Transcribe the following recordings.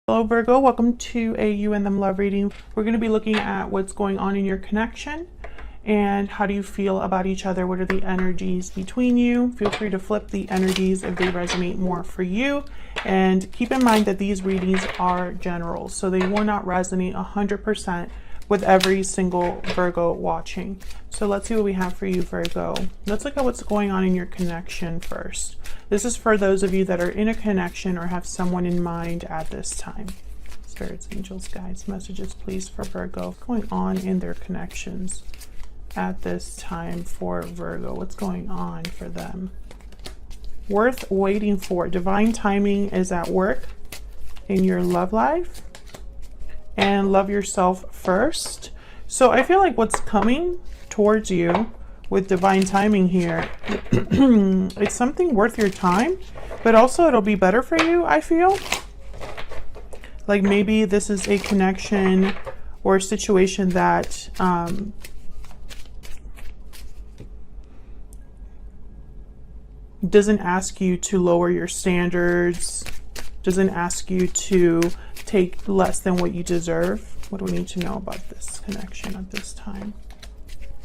Hello Virgo, welcome to a You and Them Love reading. We're going to be looking at what's going on in your connection and how do you feel about each other. What are the energies between you? Feel free to flip the energies if they resonate more for you. And keep in mind that these readings are general, so they will not resonate 100% with every single Virgo watching. So let's see what we have for you, Virgo. Let's look at what's going on in your connection first. This is for those of you that are in a connection or have someone in mind at this time. Spirits, angels, guides, messages, please, for Virgo. What's going on in their connections at this time for Virgo? What's going on for them? Worth waiting for. Divine timing is at work in your love life. And love yourself first. So I feel like what's coming towards you with divine timing here, it's something worth your time, but also it'll be better for you, I feel. Like maybe this is a connection or a situation that doesn't ask you to lower your standards, doesn't ask you to take less than what you deserve. What do we need to know about this connection at this time?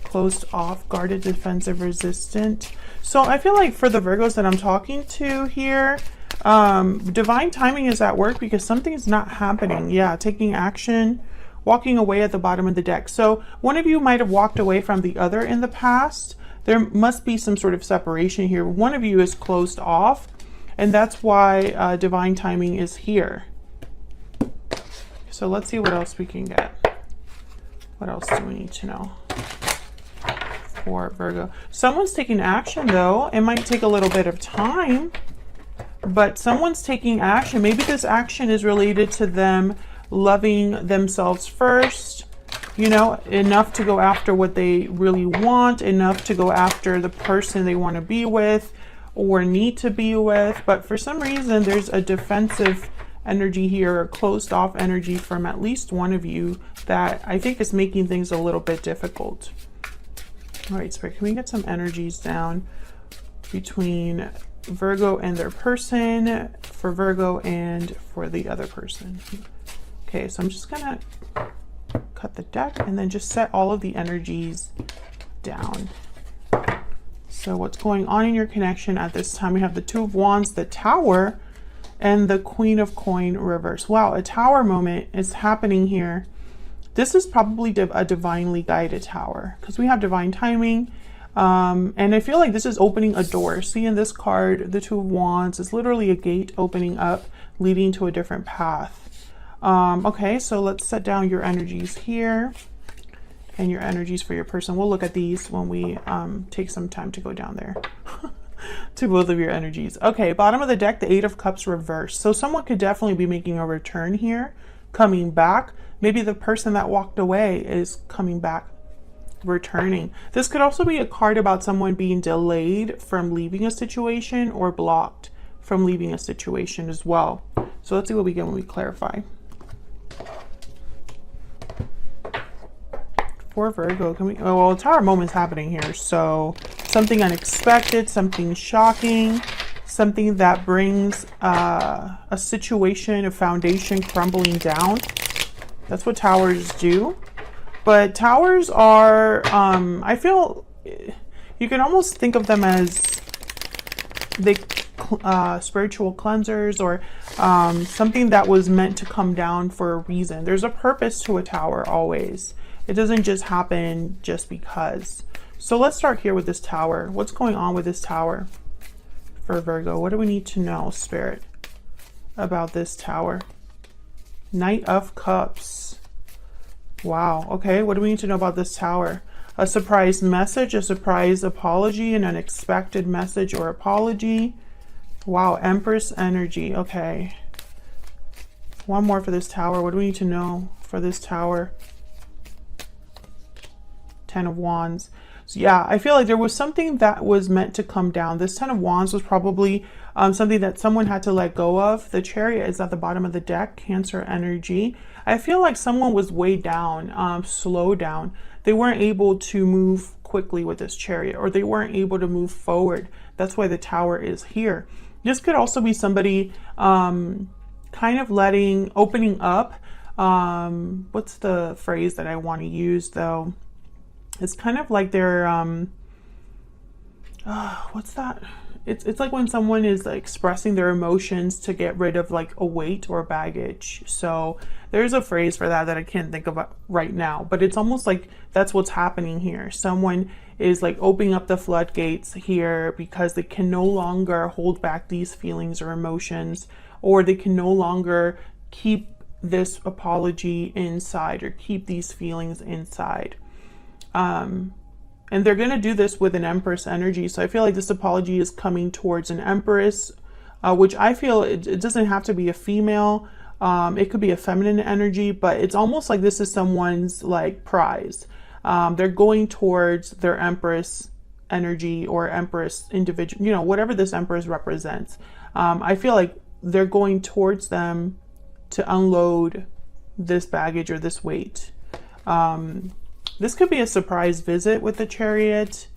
Closed off, guarded, defensive, resistant. So I feel like for the Virgos that I'm talking to here, divine timing is at work because something's not happening. Yeah, taking action, walking away at the bottom of the deck. So one of you might have walked away from the other in the past. There must be some sort of separation here. One of you is closed off, and that's why divine timing is here. So let's see what else we can get. What else do we need to know for Virgo? Someone's taking action though. It might take a little bit of time, but someone's taking action. Maybe this action is related to them loving themselves first, you know, enough to go after what they really want, enough to go after the person they want to be with or need to be with. But for some reason, there's a defensive energy here, a closed off energy from at least one of you that I think is making things a little bit difficult. All right, Spirit, can we get some energies down between Virgo and their person, for Virgo and for the other person? Okay, so I'm just gonna cut the deck and then just set all of the energies down. So what's going on in your connection at this time? We have the Two of Wands, the Tower, and the Queen of Coin reverse. Wow, a tower moment is happening here. This is probably a divinely guided tower because we have divine timing. And I feel like this is opening a door. See in this card, the Two of Wands is literally a gate opening up, leading to a different path. Okay, so let's set down your energies here and your energies for your person. We'll look at these when we take some time to go down there. To both of your energies. Okay, bottom of the deck, the Eight of Cups reversed. So someone could definitely be making a return here, coming back. Maybe the person that walked away is coming back, returning. This could also be a card about someone being delayed from leaving a situation or blocked from leaving a situation as well. So let's see what we get when we clarify. For Virgo, can we, oh, well, tower moment's happening here. So something unexpected, something shocking, something that brings a situation, a foundation crumbling down. That's what towers do. But towers are, I feel, you can almost think of them as the spiritual cleansers or something that was meant to come down for a reason. There's a purpose to a tower always. It doesn't just happen just because. So let's start here with this tower. What's going on with this tower for Virgo? What do we need to know, Spirit, about this tower? Knight of Cups. Wow. Okay, what do we need to know about this tower? A surprise message, a surprise apology, an unexpected message or apology. Wow, Empress energy. Okay. One more for this tower. What do we need to know for this tower? Ten of Wands. So yeah, I feel like there was something that was meant to come down. This Ten of Wands was probably something that someone had to let go of. The Chariot is at the bottom of the deck, Cancer energy. I feel like someone was weighed down, slowed down. They weren't able to move quickly with this Chariot, or they weren't able to move forward. That's why the Tower is here. This could also be somebody kind kind of opening up. What's the phrase that I want to use though? It's kind of like they're, what's that? It's like when someone is like expressing their emotions to get rid of like a weight or baggage. So there's a phrase for that I can't think of right now, but it's almost like that's what's happening here. Someone is like opening up the floodgates here because they can no longer hold back these feelings or emotions, or they can no longer keep this apology inside or keep these feelings inside. And they're going to do this with an Empress energy. So I feel like this apology is coming towards an Empress, which I feel it doesn't have to be a female. It could be a feminine energy, but it's almost like this is someone's like prize. They're going towards their Empress energy or Empress individual, you know, whatever this Empress represents. I feel like they're going towards them to unload this baggage or this weight. This could be a surprise visit with the Chariot,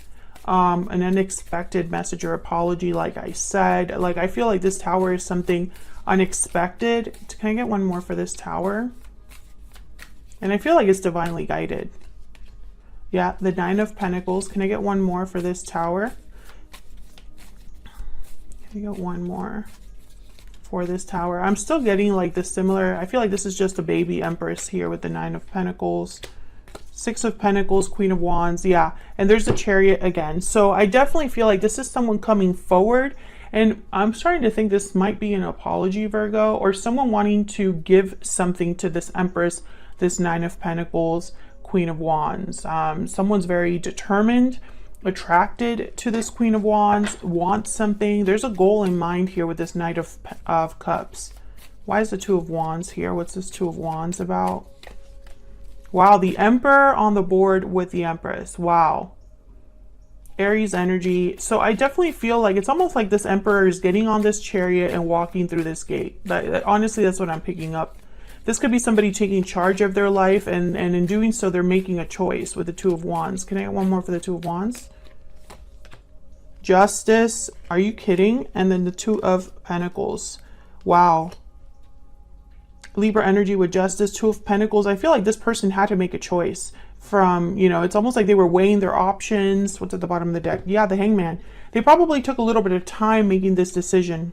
an unexpected message or apology, like I said. Like, I feel like this Tower is something unexpected. Can I get one more for this Tower? And I feel like it's divinely guided. Yeah, the Nine of Pentacles. Can I get one more for this Tower? Can I get one more for this Tower? I'm still getting like the similar, I feel like this is just a baby Empress here with the Nine of Pentacles. Six of Pentacles, Queen of Wands, yeah. And there's the Chariot again. So I definitely feel like this is someone coming forward. And I'm starting to think this might be an apology, Virgo, or someone wanting to give something to this Empress, this Nine of Pentacles, Queen of Wands. Someone's very determined, attracted to this Queen of Wands, wants something. There's a goal in mind here with this Knight of Cups. Why is the Two of Wands here? What's this Two of Wands about? Wow, the Emperor on the board with the Empress. Wow. Aries energy. So I definitely feel like it's almost like this Emperor is getting on this Chariot and walking through this gate. Honestly, that's what I'm picking up. This could be somebody taking charge of their life, and in doing so, they're making a choice with the Two of Wands. Can I get one more for the Two of Wands? Justice. Are you kidding? And then the Two of Pentacles. Wow. Libra energy with Justice, Two of Pentacles. I feel like this person had to make a choice from, you know, it's almost like they were weighing their options. What's at the bottom of the deck? Yeah, the Hangman. They probably took a little bit of time making this decision.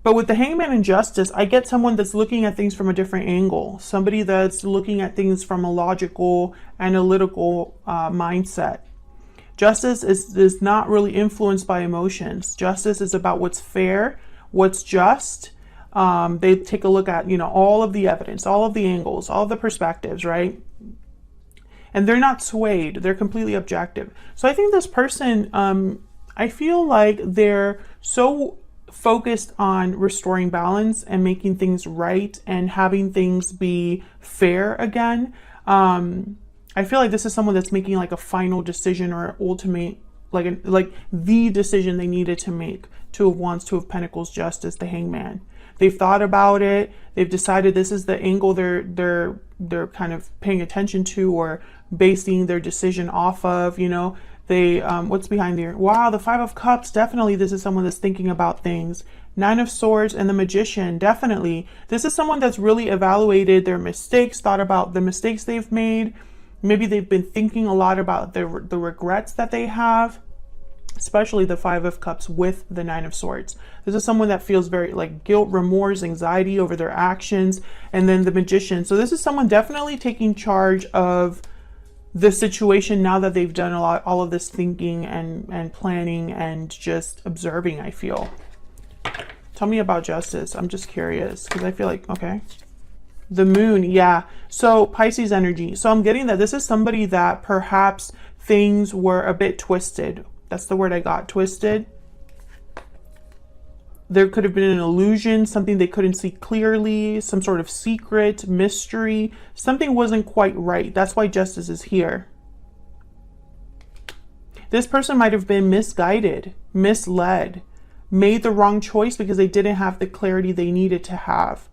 But with the Hangman and Justice, I get someone that's looking at things from a different angle. Somebody that's looking at things from a logical, analytical mindset. Justice is not really influenced by emotions. Justice is about what's fair, what's just. They take a look at, you know, all of the evidence, all of the angles, all of the perspectives, right? And they're not swayed. They're completely objective. So I think this person, I feel like they're so focused on restoring balance and making things right and having things be fair again. I feel like this is someone that's making like a final decision or ultimate, like the decision they needed to make. Two of Wands, Two of Pentacles, Justice, the Hangman. They've thought about it. They've decided this is the angle they're kind of paying attention to or basing their decision off of. You know, they what's behind there? Wow, the Five of Cups. Definitely, this is someone that's thinking about things. Nine of Swords and the Magician. Definitely, this is someone that's really evaluated their mistakes, thought about the mistakes they've made. Maybe they've been thinking a lot about the regrets that they have. Especially the Five of Cups with the Nine of Swords. This is someone that feels very like guilt, remorse, anxiety over their actions. And then the Magician. So this is someone definitely taking charge of the situation now that they've done all of this thinking and planning and just observing, I feel. Tell me about Justice. I'm just curious because I feel like, okay. The Moon, yeah. So Pisces energy. So I'm getting that this is somebody that perhaps things were a bit twisted. That's the word I got, twisted. There could have been an illusion, something they couldn't see clearly, some sort of secret, mystery. Something wasn't quite right. That's why Justice is here. This person might have been misguided, misled, made the wrong choice because they didn't have the clarity they needed to have.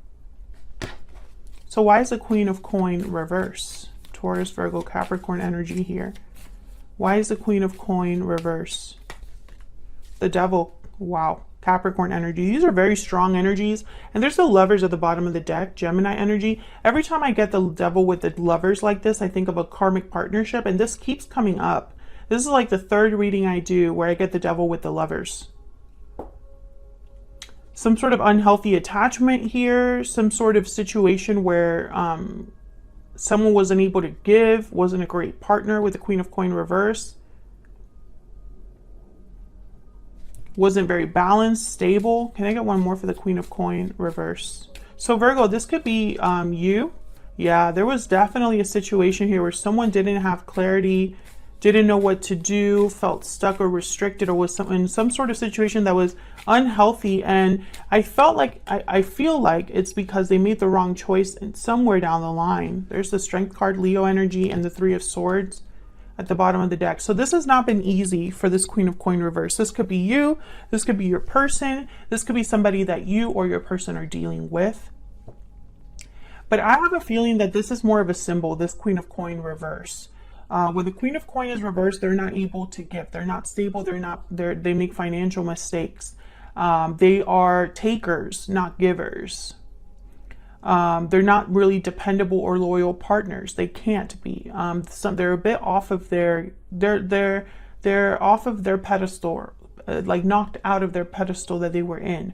So why is the Queen of Coin reverse? Taurus, Virgo, Capricorn energy here. Why is the Queen of Coin reverse? The Devil. Wow. Capricorn energy. These are very strong energies. And there's the Lovers at the bottom of the deck, Gemini energy. Every time I get the Devil with the Lovers like this, I think of a karmic partnership, and this keeps coming up. This is like the third reading I do where I get the Devil with the Lovers. Some sort of unhealthy attachment here, some sort of situation where someone wasn't able to give, wasn't a great partner with the Queen of Coin reverse. Wasn't very balanced, stable. Can I get one more for the Queen of Coin reverse? So Virgo, this could be you. Yeah, there was definitely a situation here where someone didn't have clarity, didn't know what to do, felt stuck or restricted, or was in some sort of situation that was unhealthy. And I felt like, I feel like it's because they made the wrong choice somewhere down the line. There's the Strength card, Leo energy, and the Three of Swords at the bottom of the deck. So this has not been easy for this Queen of Coin reverse. This could be you. This could be your person. This could be somebody that you or your person are dealing with. But I have a feeling that this is more of a symbol, this Queen of Coin reverse. When the Queen of Coin is reversed, they're not able to give. They're not stable. They make financial mistakes. They are takers, not givers. They're not really dependable or loyal partners. They can't be. They're a bit off of they're off of their pedestal, like knocked out of their pedestal that they were in.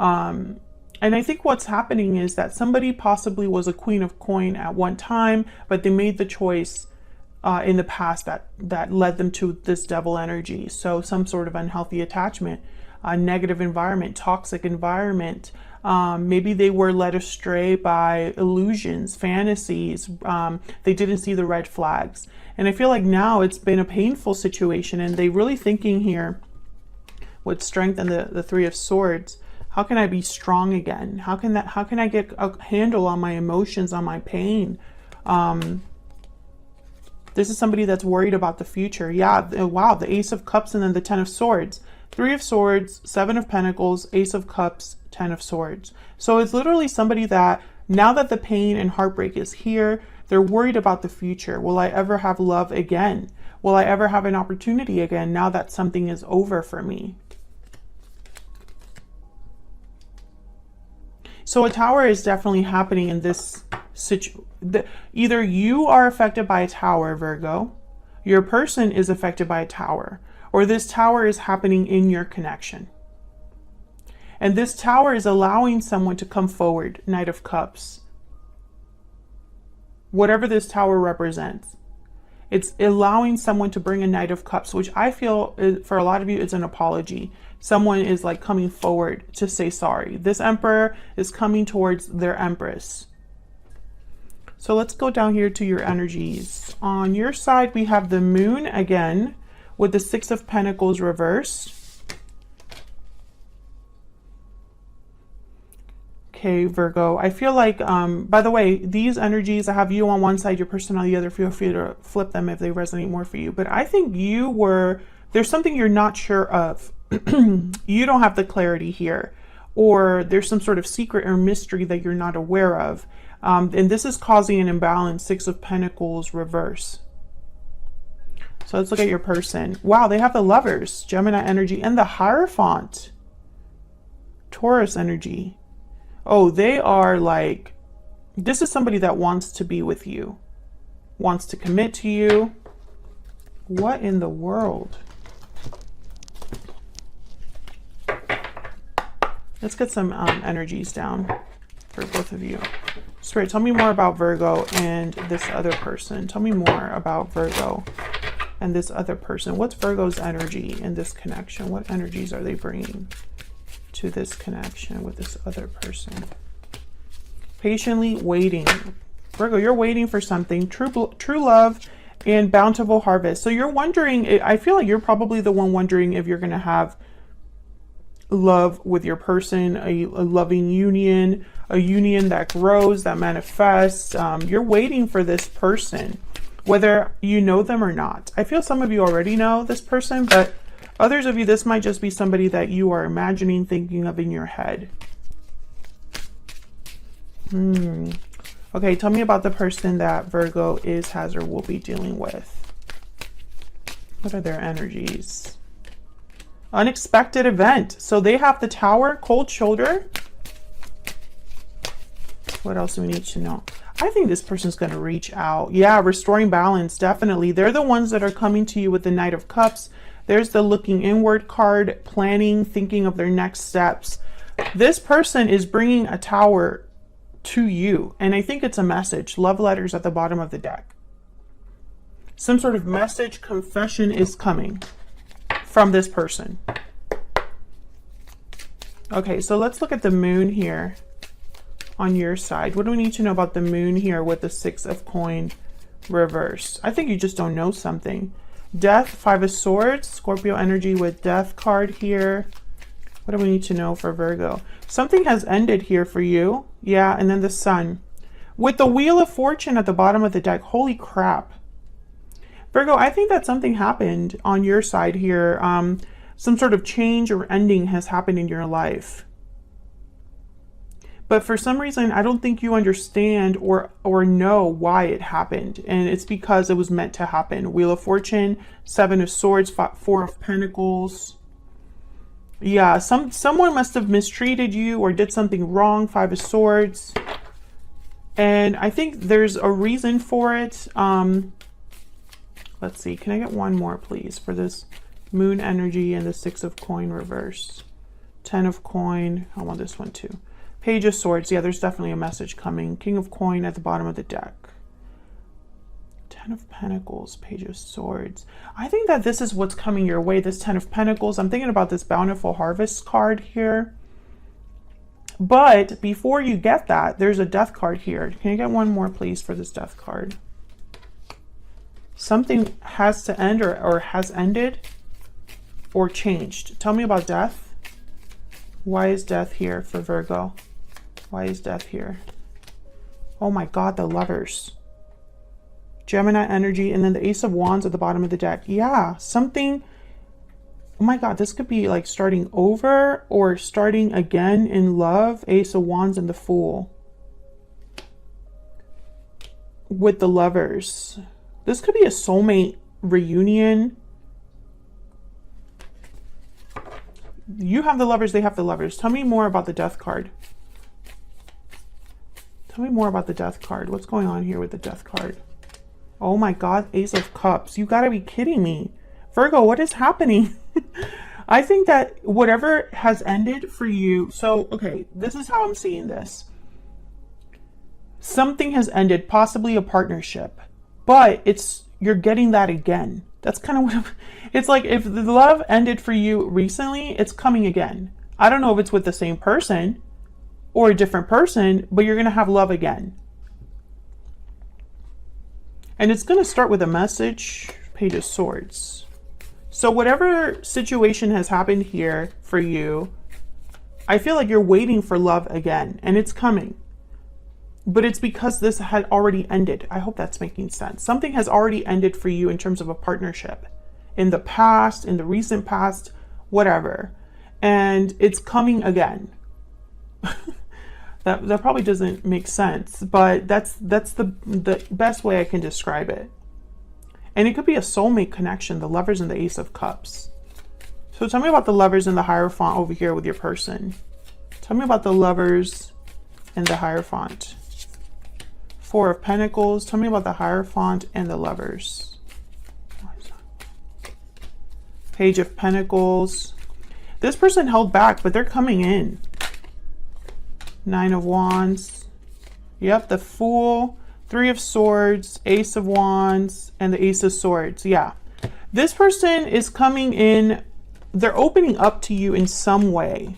And I think what's happening is that somebody possibly was a Queen of Coin at one time, but they made the choice in the past that led them to this Devil energy. So some sort of unhealthy attachment, a negative environment, toxic environment. Maybe they were led astray by illusions, fantasies. They didn't see the red flags. And I feel like now it's been a painful situation, and they really thinking here with Strength and the Three of Swords, how can I be strong again? How can I get a handle on my emotions, on my pain? This is somebody that's worried about the future. Yeah, wow, the Ace of Cups and then the Ten of Swords. Three of Swords, Seven of Pentacles, Ace of Cups, Ten of Swords. So it's literally somebody that now that the pain and heartbreak is here, they're worried about the future. Will I ever have love again? Will I ever have an opportunity again now that something is over for me? So a tower is definitely happening in this situation. Either you are affected by a tower, Virgo, your person is affected by a tower, or this tower is happening in your connection. And this tower is allowing someone to come forward, Knight of Cups. Whatever this tower represents, it's allowing someone to bring a Knight of Cups, which I feel for a lot of you, it's an apology. Someone is like coming forward to say sorry. This Emperor is coming towards their Empress. So let's go down here to your energies. On your side, we have the Moon again with the Six of Pentacles reversed. Okay, Virgo, I feel like, by the way, these energies, I have you on one side, your person on the other. Feel free to flip them if they resonate more for you. But I think there's something you're not sure of. You don't have the clarity here, or there's some sort of secret or mystery that you're not aware of. And this is causing an imbalance, Six of Pentacles reverse. So let's look at your person. Wow, they have the Lovers, Gemini energy, and the Hierophant, Taurus energy. Oh, they are like, this is somebody that wants to be with you, wants to commit to you. What in the world? Let's get some energies down for both of you. Spirit, tell me more about Virgo and this other person. Tell me more about Virgo and this other person. What's Virgo's energy in this connection? What energies are they bringing to this connection with this other person? Patiently waiting. Virgo, you're waiting for something. True love and bountiful harvest. So you're wondering, I feel like you're probably the one wondering if you're going to have love with your person, a loving union, a union that grows, that manifests. You're waiting for this person, whether you know them or not. I feel some of you already know this person, but others of you, this might just be somebody that you are imagining, thinking of in your head. Okay, tell me about the person that Virgo is, has, or will be dealing with. What are their energies? Unexpected event. So they have the Tower, cold shoulder. What else do we need to know? I think this person's going to reach out. Yeah, restoring balance, definitely. They're the ones that are coming to you with the Knight of Cups. There's the looking inward card, planning, thinking of their next steps. This person is bringing a Tower to you, and I think it's a message. Love letters at the bottom of the deck. Some sort of message, confession is coming from this person. Okay, so let's look at the moon here on your side. What do we need to know about the moon here with the 6 of coin reverse? I think you just don't know something. Death, 5 of swords, Scorpio energy with death card here. What do we need to know for Virgo? Something has ended here for you. Yeah, and then the sun. With the wheel of fortune at the bottom of the deck. Holy crap. Virgo, I think that something happened on your side here. Some sort of change or ending has happened in your life. But for some reason, I don't think you understand or know why it happened. And it's because it was meant to happen. Wheel of Fortune, 7 of Swords, 4 of Pentacles. Yeah, someone must have mistreated you or did something wrong, 5 of Swords. And I think there's a reason for it. Let's see, can I get one more, please, for this moon energy and the 6 of coin reverse? 10 of coin, I want this one too. Page of Swords, yeah, there's definitely a message coming. King of coin at the bottom of the deck. 10 of Pentacles, Page of Swords. I think that this is what's coming your way, this 10 of Pentacles. I'm thinking about this Bountiful Harvest card here. But before you get that, there's a Death card here. Can you get one more, please, for this Death card? Something has to end or has ended or changed. Tell me about death. Why is death here for Virgo? Why is death here? Oh my God, the Lovers. Gemini energy, and then the Ace of Wands at the bottom of the deck. Yeah, something. Oh my God, this could be like starting over or starting again in love. Ace of Wands and the Fool. With the Lovers. This could be a soulmate reunion. You have the Lovers, they have the Lovers. Tell me more about the Death card. Tell me more about the Death card. What's going on here with the Death card? Oh my God, Ace of Cups. You gotta be kidding me. Virgo, what is happening? I think that whatever has ended for you. So, okay, this is how I'm seeing this. Something has ended, possibly a partnership, but you're getting that again. That's kind of what it's like. If the love ended for you recently, it's coming again. I don't know if it's with the same person or a different person, but you're going to have love again. And it's going to start with a message, Page of Swords. So whatever situation has happened here for you, I feel like you're waiting for love again, and it's coming. But it's because this had already ended. I hope that's making sense. Something has already ended for you in terms of a partnership. In the past, in the recent past, whatever. And it's coming again. That probably doesn't make sense, but that's the best way I can describe it. And it could be a soulmate connection, the Lovers and the Ace of Cups. So tell me about the Lovers and the Hierophant over here with your person. Tell me about the Lovers and the Hierophant. 4 of Pentacles. Tell me about the Hierophant and the Lovers. Page of Pentacles. This person held back, but they're coming in. 9 of Wands. Yep, the Fool. 3 of Swords, Ace of Wands, and the Ace of Swords. Yeah. This person is coming in. They're opening up to you in some way.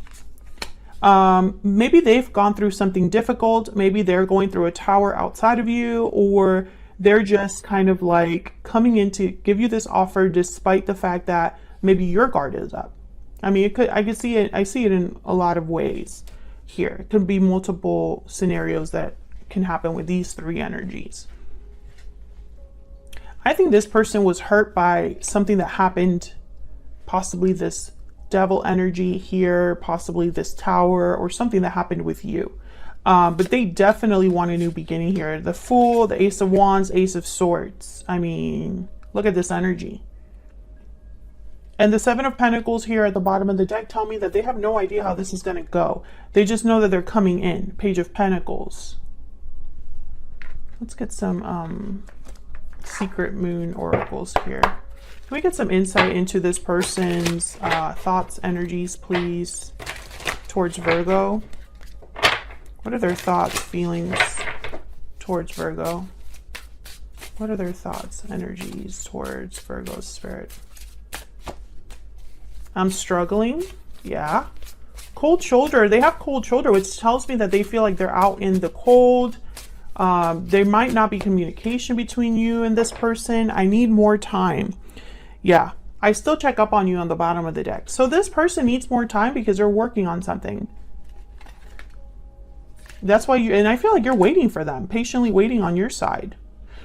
Maybe they've gone through something difficult. Maybe they're going through a tower outside of you, or they're just kind of like coming in to give you this offer despite the fact that maybe your guard is up. I mean, I see it in a lot of ways here. It could be multiple scenarios that can happen with these 3 energies. I think this person was hurt by something that happened, possibly this Devil energy here, possibly this Tower, or something that happened with you. But they definitely want a new beginning here. The Fool, the Ace of Wands, Ace of Swords. I mean, look at this energy. And the Seven of Pentacles here at the bottom of the deck tell me that they have no idea how this is going to go. They just know that they're coming in. Page of Pentacles. Let's get some secret moon oracles here. Can we get some insight into this person's thoughts, energies, please, towards Virgo? What are their thoughts, feelings towards Virgo? What are their thoughts, energies towards Virgo's spirit? I'm struggling. Yeah. Cold shoulder. They have cold shoulder, which tells me that they feel like they're out in the cold. There might not be communication between you and this person. I need more time. Yeah. I still check up on you on the bottom of the deck. So this person needs more time because they're working on something. That's why and I feel like you're waiting for them, patiently waiting on your side.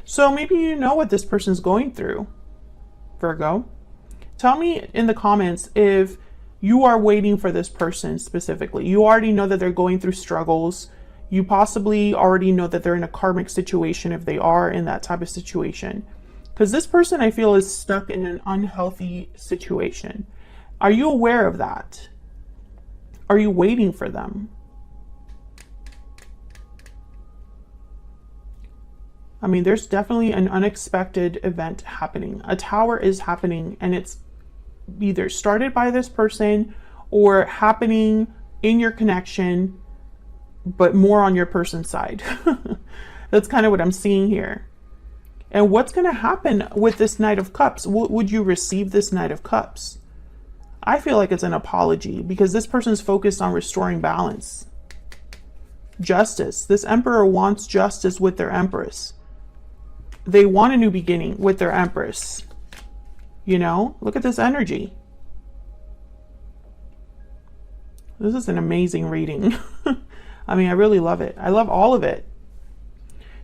So maybe you know what this person's going through, Virgo. Tell me in the comments if you are waiting for this person specifically. You already know that they're going through struggles. You possibly already know that they're in a karmic situation if they are in that type of situation. Because this person, I feel, is stuck in an unhealthy situation. Are you aware of that? Are you waiting for them? I mean, there's definitely an unexpected event happening. A tower is happening, and it's either started by this person or happening in your connection, but more on your person's side. That's kind of what I'm seeing here. And what's going to happen with this Knight of Cups? Would you receive this Knight of Cups? I feel like it's an apology because this person is focused on restoring balance. Justice. This Emperor wants justice with their Empress. They want a new beginning with their Empress. You know, look at this energy. This is an amazing reading. I mean, I really love it. I love all of it.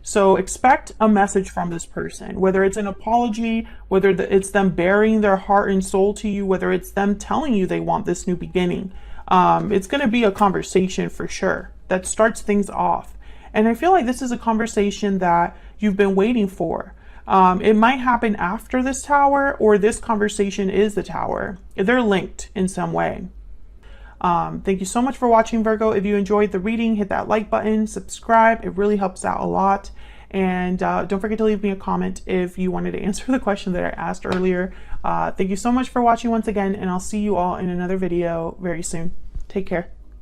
So expect a message from this person, whether it's an apology, whether it's them bearing their heart and soul to you, whether it's them telling you they want this new beginning. It's going to be a conversation for sure that starts things off. And I feel like this is a conversation that you've been waiting for. It might happen after this tower, or this conversation is the tower. They're linked in some way. Thank you so much for watching, Virgo. If you enjoyed the reading, hit that like button, subscribe. It really helps out a lot. And don't forget to leave me a comment if you wanted to answer the question that I asked earlier. Thank you so much for watching once again, and I'll see you all in another video very soon. Take care.